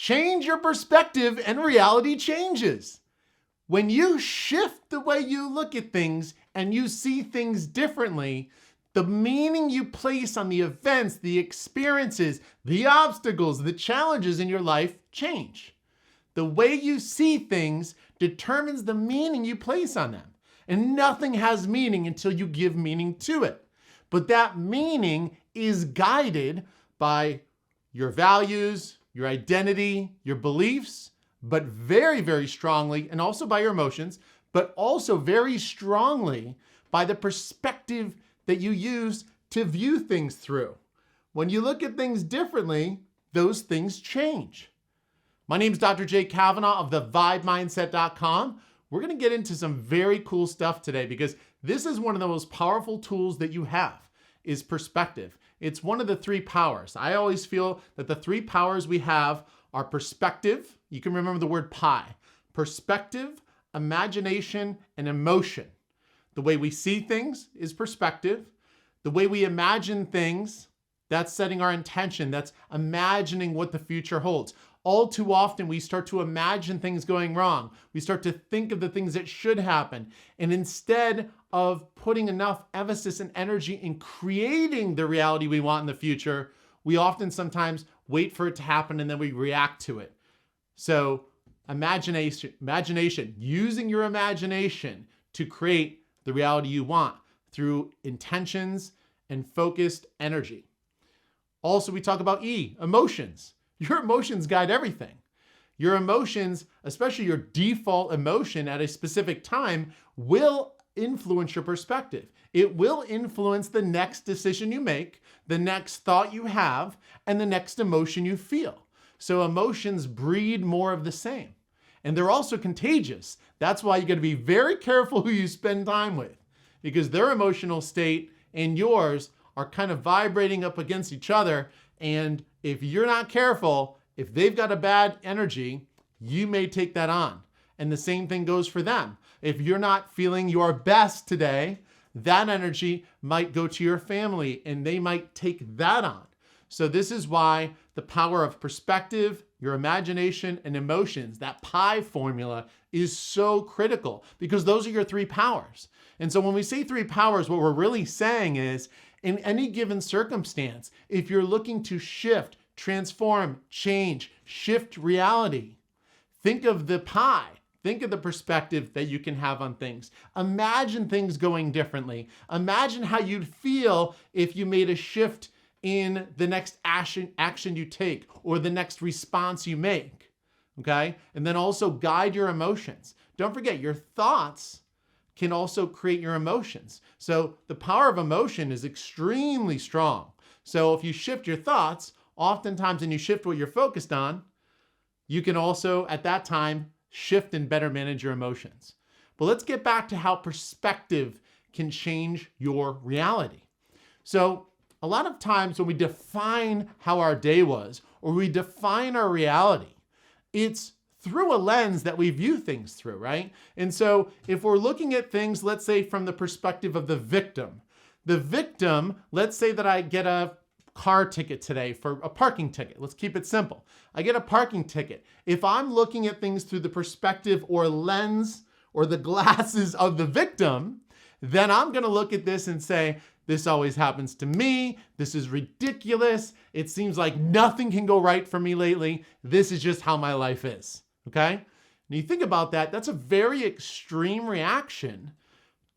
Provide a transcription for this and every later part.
change your perspective and reality changes. When you shift the way you look at things and you see things differently, the meaning you place on the events, the experiences, the obstacles, the challenges in your life change. The way you see things determines the meaning you place on them. And nothing has meaning until you give meaning to it. But that meaning is guided by your values, your identity, your beliefs, but very, very strongly, and also by your emotions, but also very strongly by the perspective that you use to view things through. When you look at things differently, those things change. My name is Dr. Jay Kavanaugh of thevibemindset.com. We're going to get into some very cool stuff today because this is one of the most powerful tools that you have, is perspective. It's one of the three powers. I always feel that the three powers we have are perspective. You can remember the word PI. Perspective, imagination, and emotion. The way we see things is perspective. The way we imagine things, that's setting our intention. That's imagining what the future holds. All too often, we start to imagine things going wrong. We start to think of the things that should happen. And instead of putting enough emphasis and energy in creating the reality we want in the future, we often sometimes wait for it to happen and then we react to it. So imagination, using your imagination to create the reality you want through intentions and focused energy. Also, we talk about emotions. Your emotions guide everything. Your emotions, especially your default emotion at a specific time, will influence your perspective. It will influence the next decision you make, the next thought you have, and the next emotion you feel. So emotions breed more of the same. And they're also contagious. That's why you got to be very careful who you spend time with, because their emotional state and yours are kind of vibrating up against each other. And if you're not careful, if they've got a bad energy, you may take that on. And the same thing goes for them. If you're not feeling your best today, that energy might go to your family and they might take that on. So this is why the power of perspective, your imagination, and emotions, that PI formula, is so critical because those are your three powers. And so when we say three powers, what we're really saying is, in any given circumstance, if you're looking to shift, transform, change, shift reality, think of the PI. Think of the perspective that you can have on things. Imagine things going differently. Imagine how you'd feel if you made a shift in the next action you take or the next response you make. Okay? And then also guide your emotions. Don't forget, your thoughts can also create your emotions. So the power of emotion is extremely strong. So if you shift your thoughts, oftentimes when you shift what you're focused on, you can also at that time shift and better manage your emotions. But let's get back to how perspective can change your reality. So a lot of times when we define how our day was or we define our reality, it's through a lens that we view things through, right? And so if we're looking at things, let's say from the perspective of the victim, let's say that I get a car ticket today for a parking ticket. Let's keep it simple. I get a parking ticket. If I'm looking at things through the perspective or lens or the glasses of the victim, then I'm going to look at this and say, this always happens to me. This is ridiculous. It seems like nothing can go right for me lately. This is just how my life is. Okay? And you think about that, that's a very extreme reaction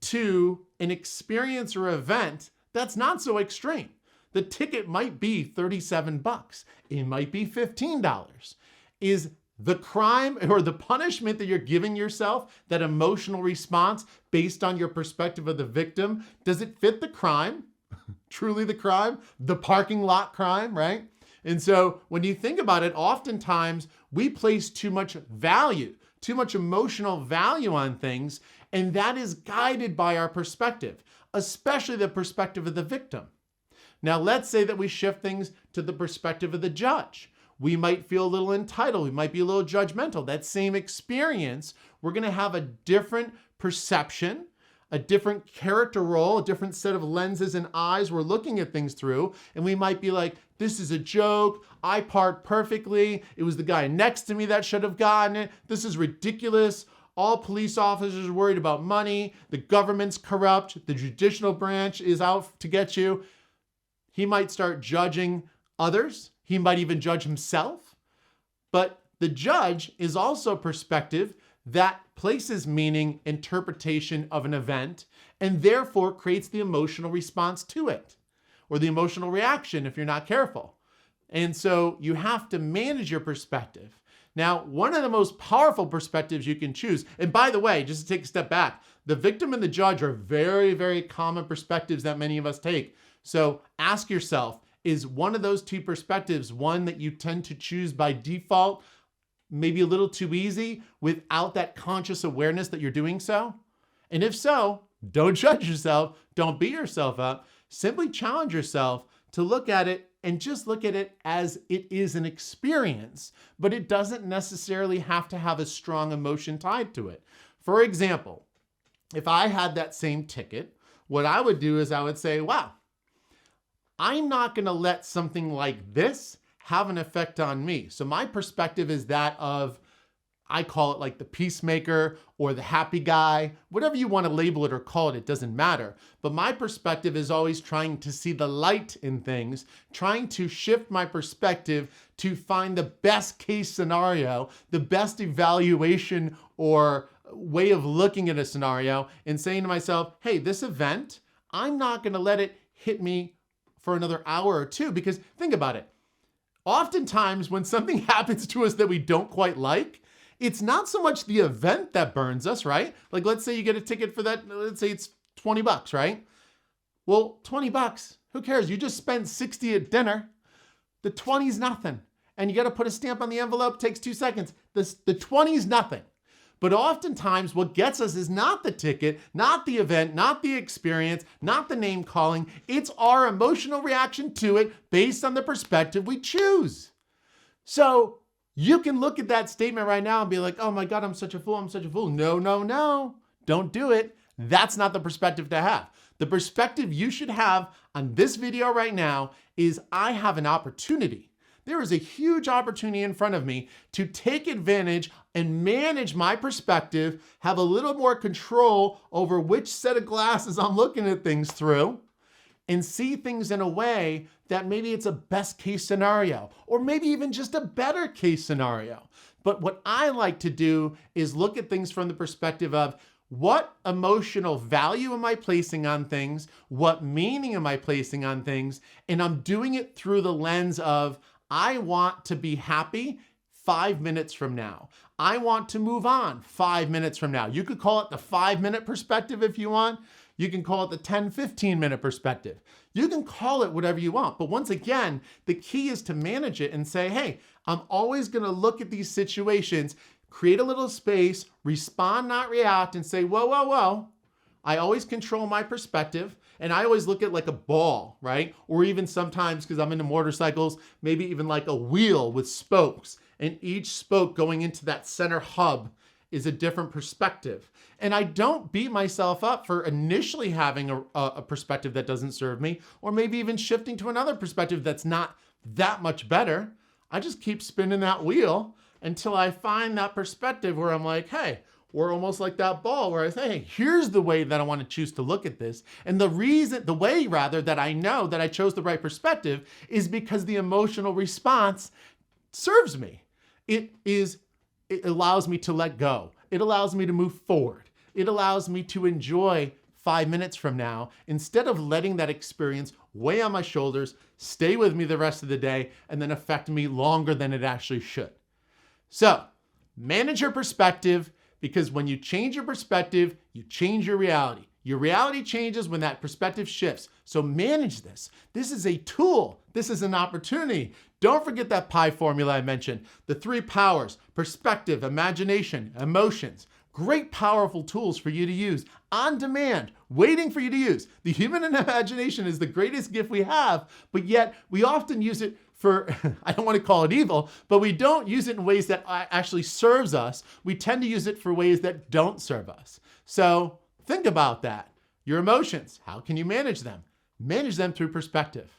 to an experience or event that's not so extreme. The ticket might be $37. It might be $15. Is the crime or the punishment that you're giving yourself, that emotional response based on your perspective of the victim, does it fit the crime? Truly the crime? The parking lot crime, right? And so when you think about it, oftentimes we place too much value, too much emotional value on things, and that is guided by our perspective, especially the perspective of the victim. Now, let's say that we shift things to the perspective of the judge. We might feel a little entitled. We might be a little judgmental. That same experience, we're going to have a different perception, a different character role, a different set of lenses and eyes we're looking at things through. And we might be like, This is a joke. I parked perfectly. It was the guy next to me that should have gotten it. This is ridiculous. All police officers are worried about money. The government's corrupt. The judicial branch is out to get you. He might start judging others. He might even judge himself. But the judge is also a perspective that places meaning, interpretation of an event, and therefore creates the emotional response to it, or the emotional reaction if you're not careful. And so you have to manage your perspective. Now, one of the most powerful perspectives you can choose, and by the way, just to take a step back, the victim and the judge are very, very common perspectives that many of us take. So ask yourself, is one of those two perspectives one that you tend to choose by default, maybe a little too easy, without that conscious awareness that you're doing so? And if so, don't judge yourself, don't beat yourself up, simply challenge yourself to look at it and just look at it as it is an experience, but it doesn't necessarily have to have a strong emotion tied to it. For example, if I had that same ticket, what I would do is I would say, wow, I'm not going to let something like this have an effect on me. So my perspective is that of, I call it like the peacemaker or the happy guy, whatever you want to label it or call it, it doesn't matter. But my perspective is always trying to see the light in things, trying to shift my perspective to find the best case scenario, the best evaluation or way of looking at a scenario, and saying to myself, hey, this event, I'm not going to let it hit me for another hour or two, because think about it. Oftentimes when something happens to us that we don't quite like, it's not so much the event that burns us, right? Like let's say you get a ticket for that, let's say it's $20, right? Well, $20, who cares? You just spent 60 at dinner. The 20 is nothing. And you got to put a stamp on the envelope, takes 2 seconds. The 20 is nothing. But oftentimes what gets us is not the ticket, not the event, not the experience, not the name calling. It's our emotional reaction to it based on the perspective we choose. So you can look at that statement right now and be like, oh my God, I'm such a fool, I'm such a fool. No, no, no, don't do it. That's not the perspective to have. The perspective you should have on this video right now is I have an opportunity. There is a huge opportunity in front of me to take advantage and manage my perspective, have a little more control over which set of glasses I'm looking at things through, and see things in a way that maybe it's a best case scenario, or maybe even just a better case scenario. But what I like to do is look at things from the perspective of what emotional value am I placing on things? What meaning am I placing on things? And I'm doing it through the lens of, I want to be happy 5 minutes from now. I want to move on 5 minutes from now. You could call it the 5-minute perspective if you want. You can call it the 10, 15-minute perspective. You can call it whatever you want. But once again, the key is to manage it and say, hey, I'm always going to look at these situations, create a little space, respond, not react, and say, whoa, whoa, whoa. I always control my perspective. And I always look at like a ball, right? Or even sometimes, because I'm into motorcycles, maybe even like a wheel with spokes. And each spoke going into that center hub is a different perspective. And I don't beat myself up for initially having a perspective that doesn't serve me, or maybe even shifting to another perspective that's not that much better. I just keep spinning that wheel until I find that perspective where I'm like, hey, we're almost like that ball where I say, hey, here's the way that I want to choose to look at this. And the way that I know that I chose the right perspective is because the emotional response serves me. It allows me to let go. It allows me to move forward. It allows me to enjoy 5 minutes from now instead of letting that experience weigh on my shoulders, stay with me the rest of the day, and then affect me longer than it actually should. So manage your perspective, because when you change your perspective, you change your reality. Your reality changes when that perspective shifts. So manage this. This is a tool. This is an opportunity. Don't forget that PI formula I mentioned. The 3 powers: perspective, imagination, emotions. Great, powerful tools for you to use on demand, waiting for you to use. The human imagination is the greatest gift we have, but yet we often use it for, I don't want to call it evil, but we don't use it in ways that actually serves us. We tend to use it for ways that don't serve us. So think about that. Your emotions, how can you manage them? Manage them through perspective.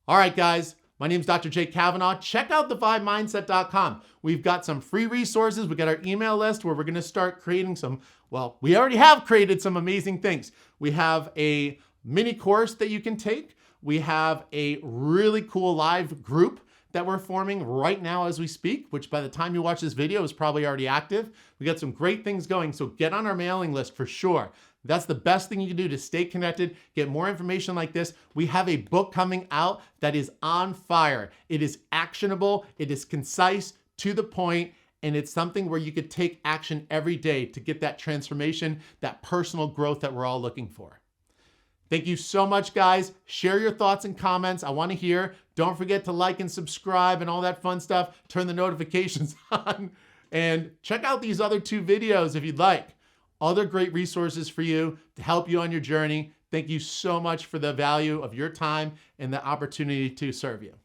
All right, guys, My name is Dr. Jake Kavanaugh. Check out thevibemindset.com. We've got some free resources. We got our email list where we're going to start creating some, well, we already have created some amazing things. We have a mini course that you can take. We have a really cool live group that we're forming right now as we speak, which by the time you watch this video is probably already active. We got some great things going, so get on our mailing list for sure. That's the best thing you can do to stay connected, get more information like this. We have a book coming out that is on fire. It is actionable, it is concise, to the point, and it's something where you could take action every day to get that transformation, that personal growth that we're all looking for. Thank you so much, guys. Share your thoughts and comments. I want to hear. Don't forget to like and subscribe and all that fun stuff. Turn the notifications on. And check out these other 2 videos if you'd like. Other great resources for you to help you on your journey. Thank you so much for the value of your time and the opportunity to serve you.